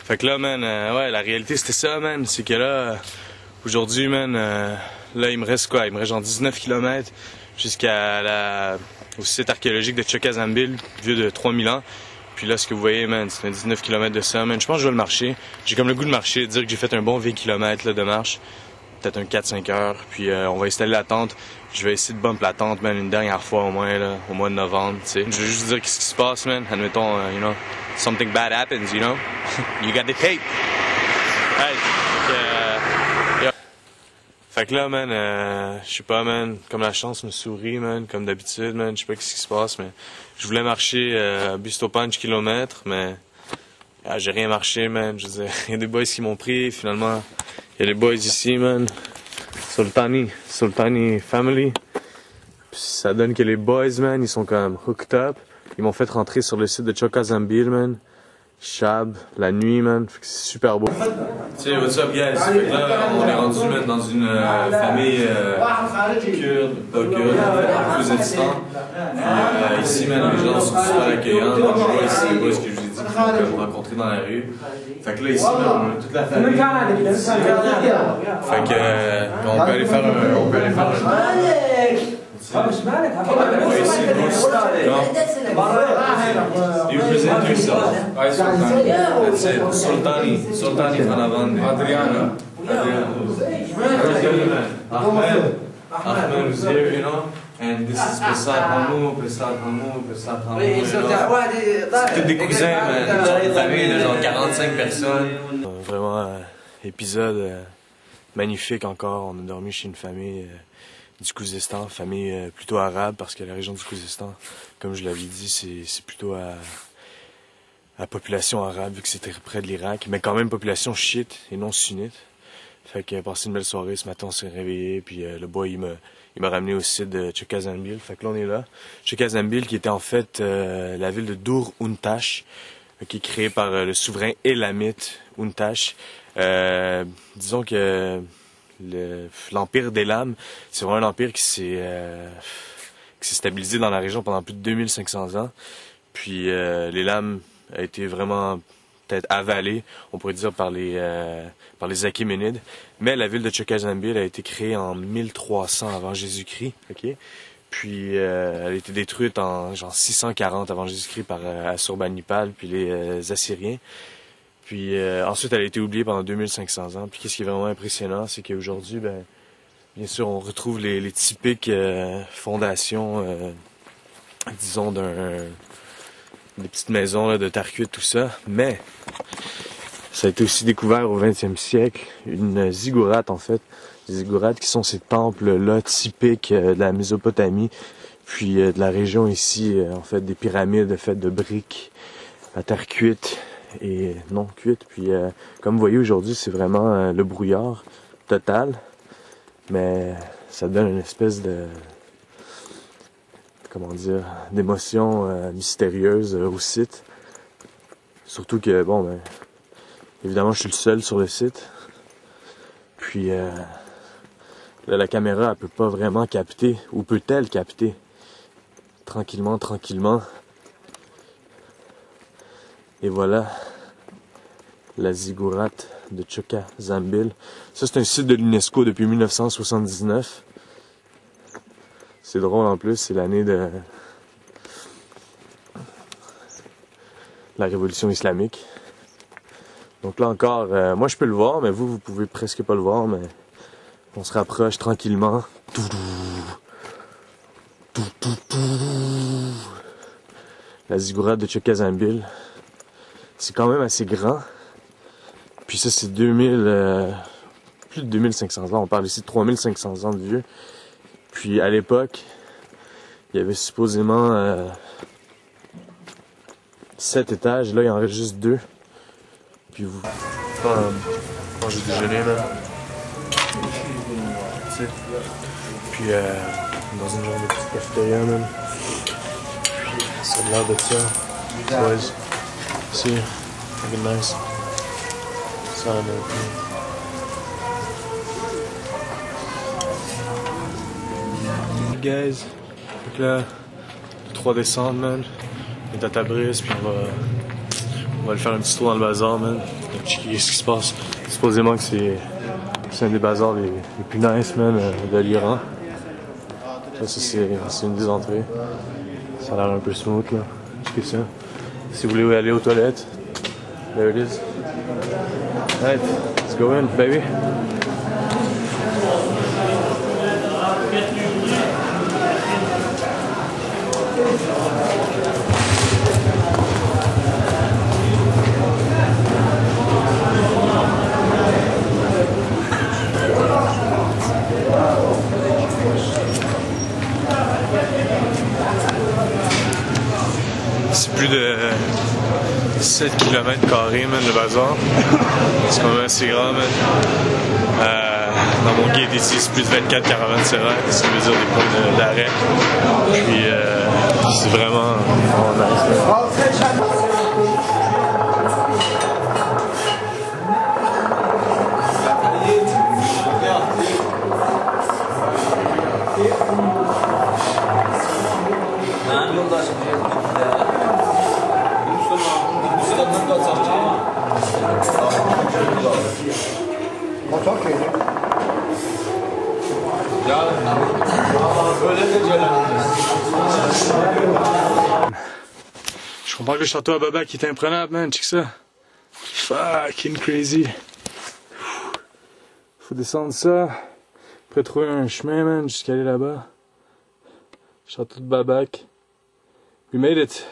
Fait que là, man, ouais, la réalité c'était ça, man. C'est que là, aujourd'hui, man, là, il me reste quoi? Il me reste genre 19 km au site archéologique de Chokazambil, vieux de 3000 ans. Puis là, ce que vous voyez, man, c'est un 19 km de ça, man. Je pense que je vais le marcher. J'ai comme le goût de marcher, de dire que j'ai fait un bon 20 km là, de marche. Peut-être un 4-5 heures. Puis on va installer la tente. Je vais essayer de bump la tente, man, une dernière fois au moins, là, au mois de novembre, tu sais. Je veux juste dire qu'est-ce qui se passe, man. Admettons, you know, something bad happens, you know. You got the tape. Hey, fait que là, man, je sais pas, man, comme la chance me sourit, man, comme d'habitude, man, je sais pas qu'est-ce qui se passe, mais je voulais marcher Busto Punch kilomètres, mais j'ai rien marché, man. Je veux dire, il y a des boys qui m'ont pris, finalement, il y a des boys ici, man. Sultani Family. Puis ça donne que les boys, man, ils sont comme hooked up. Ils m'ont fait rentrer sur le site de Chokazambil, man. Shab, la nuit, man. Fait que c'est super beau. Tu sais, what's up, guys? Fait que là, on est rendu, man, dans une famille kurde, pas kurde, au Kouzestan. Puis ici, man, les gens sont super accueillants. Donc, je vois ici les boys que je vous ai dit qu'ils m'ont rencontré dans la rue. Fait que là, ici, man, on a toute la famille. Ici. Fait que, on peut aller faire You present yourself. That's it. Sultani Fanavandi. Adriano. Ahmed is here, you know. And this is Prasad Hamu. C'est tous des cousins, man. Une famille de genre 45 personnes. Vraiment, épisode magnifique encore. On a dormi chez une famille du Kouzestan, famille plutôt arabe, parce que la région du Kouzestan, comme je l'avais dit, c'est plutôt à population arabe, vu que c'était près de l'Irak, mais quand même population chiite et non sunnite. Fait que passé une belle soirée, ce matin on s'est réveillé, puis le boy il m'a ramené au site de Chokazambil. Fait que là on est là. Chokazambil qui était en fait la ville de Dur Untash, qui est créée par le souverain élamite Untash. Disons que l'empire d'Elam, c'est vraiment un empire qui s'est stabilisé dans la région pendant plus de 2500 ans. Puis l'Elam a été vraiment peut-être avalé, on pourrait dire, par les Achéménides. Mais la ville de Chokazambil a été créée en 1300 avant Jésus-Christ, ok? Puis elle a été détruite en genre 640 avant Jésus-Christ par Assurbanipal puis les Assyriens. Puis ensuite, elle a été oubliée pendant 2500 ans. Puis qu'est-ce qui est vraiment impressionnant, c'est qu'aujourd'hui, ben, bien sûr, on retrouve les typiques fondations, disons, des petites maisons là, de terre cuite, tout ça. Mais ça a été aussi découvert au 20e siècle, une ziggourate en fait. Les ziggourates qui sont ces temples-là typiques de la Mésopotamie, puis de la région ici, en fait, des pyramides faites de briques à terre cuite et non cuite. Puis comme vous voyez aujourd'hui, c'est vraiment le brouillard total, mais ça donne une espèce de, comment dire, d'émotion mystérieuse au site. Surtout que, bon, ben, évidemment, je suis le seul sur le site. Puis là, la caméra, elle peut pas vraiment capter, ou peut-elle capter? Tranquillement. Et voilà, la ziggourate de Chokazambil. Ça, c'est un site de l'UNESCO depuis 1979. C'est drôle en plus, c'est l'année de la révolution islamique. Donc là encore, moi je peux le voir, mais vous pouvez presque pas le voir, mais on se rapproche tranquillement. La ziggourate de Chokazambil. C'est quand même assez grand. Puis ça, c'est plus de 2500 ans. On parle ici de 3500 ans de vieux. Puis à l'époque, il y avait supposément 7 étages. Là, il en reste juste 2. Puis vous... Quand j'ai déjeuné, là. Puis dans une genre de petite cafétéria, même. Puis ça a l'air de ça. Boys. See, make it nice. Sound and everything. Guys, donc là, le 3 décembre, man, on est à Tabriz, puis on On va aller faire un petit tour dans le bazar, man. Checker ce qui se passe. Supposément que c'est un des bazars les plus nice, man, de l'Iran. Ça, c'est une des entrées. Ça a l'air un peu smooth, là. Checkez ça. Si vous voulez aller aux toilettes, there it is. Alright, let's go in, baby. C'est plus de 7 km², man, le bazar. C'est quand même assez grand, man. Dans mon guide ici, c'est plus de 24 caravansérails, ce qui veut dire des points d'arrêt. Puis c'est vraiment nice. Je comprends que le château à Babak est imprenable, man, check ça. Fucking crazy. Faut descendre ça, après trouver un chemin, man, jusqu'à aller là-bas. Château de Babak. We made it.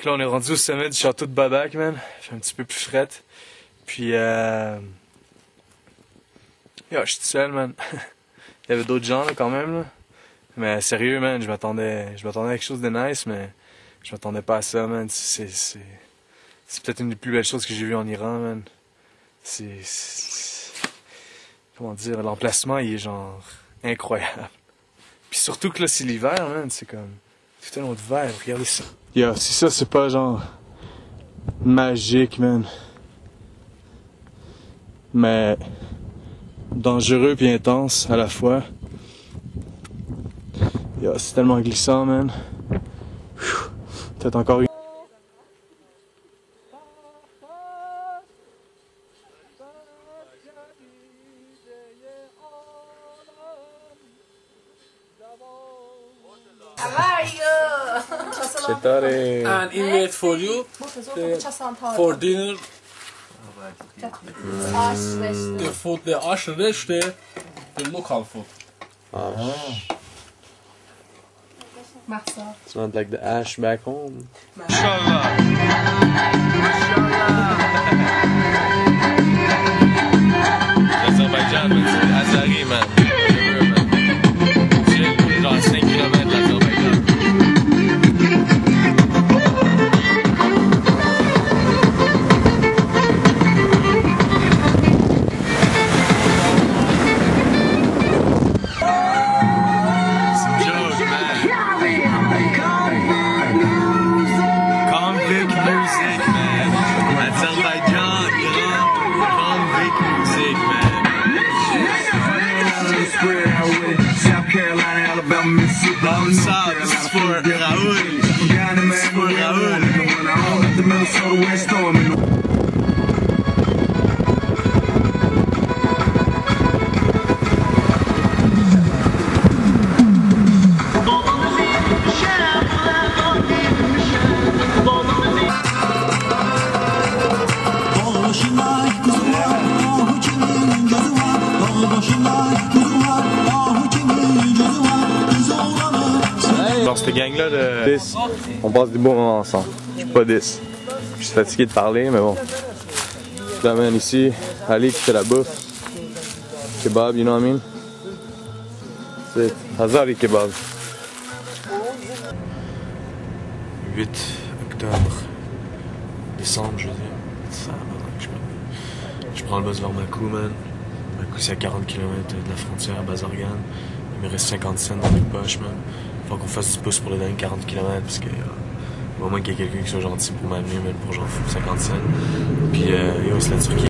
Là, on est rendu au sommet du château de Babak, man. Il fait un petit peu plus fret. Puis, je suis tout seul, man. Il y avait d'autres gens, là, quand même, là. Mais sérieux, man, je m'attendais à quelque chose de nice, mais je m'attendais pas à ça, man. C'est peut-être une des plus belles choses que j'ai vues en Iran, man. Comment dire, l'emplacement, il est genre incroyable. Puis surtout que là, c'est l'hiver, man, c'est comme tout un autre vibe, regardez ça. Yo, si ça, c'est pas genre magique, man. Mais dangereux puis intense à la fois. Yo, c'est tellement glissant, man. Peut-être encore une. And invite for you for dinner. The food, the ash reshte, the local food. It's not like the ash back home. L'Azerbaïdjan, c'est Azari, man. C'est genre 5 km de l'Azerbaïdjan. This is for Raoul. This is for Raoul. Dans cette gang-là de 10, on passe des beaux moments ensemble. Je suis pas 10. Je suis fatigué de parler, mais bon. Je l'amène ici. Ali qui fait la bouffe. Kebab, you know what I mean? C'est Azari Kebab. 8 octobre. Décembre, je veux dire. Ça, je prends le bus vers Bakou, man. Bakou, c'est à 40 km de la frontière à Bazargan. Il me reste 50 cents dans mes poches, man. Faut qu'on fasse du pouce pour les derniers 40 km parce que au moins qu'il y ait quelqu'un qui soit gentil pour m'amener, même pour genre 50 cents. Puis c'est la Turquie.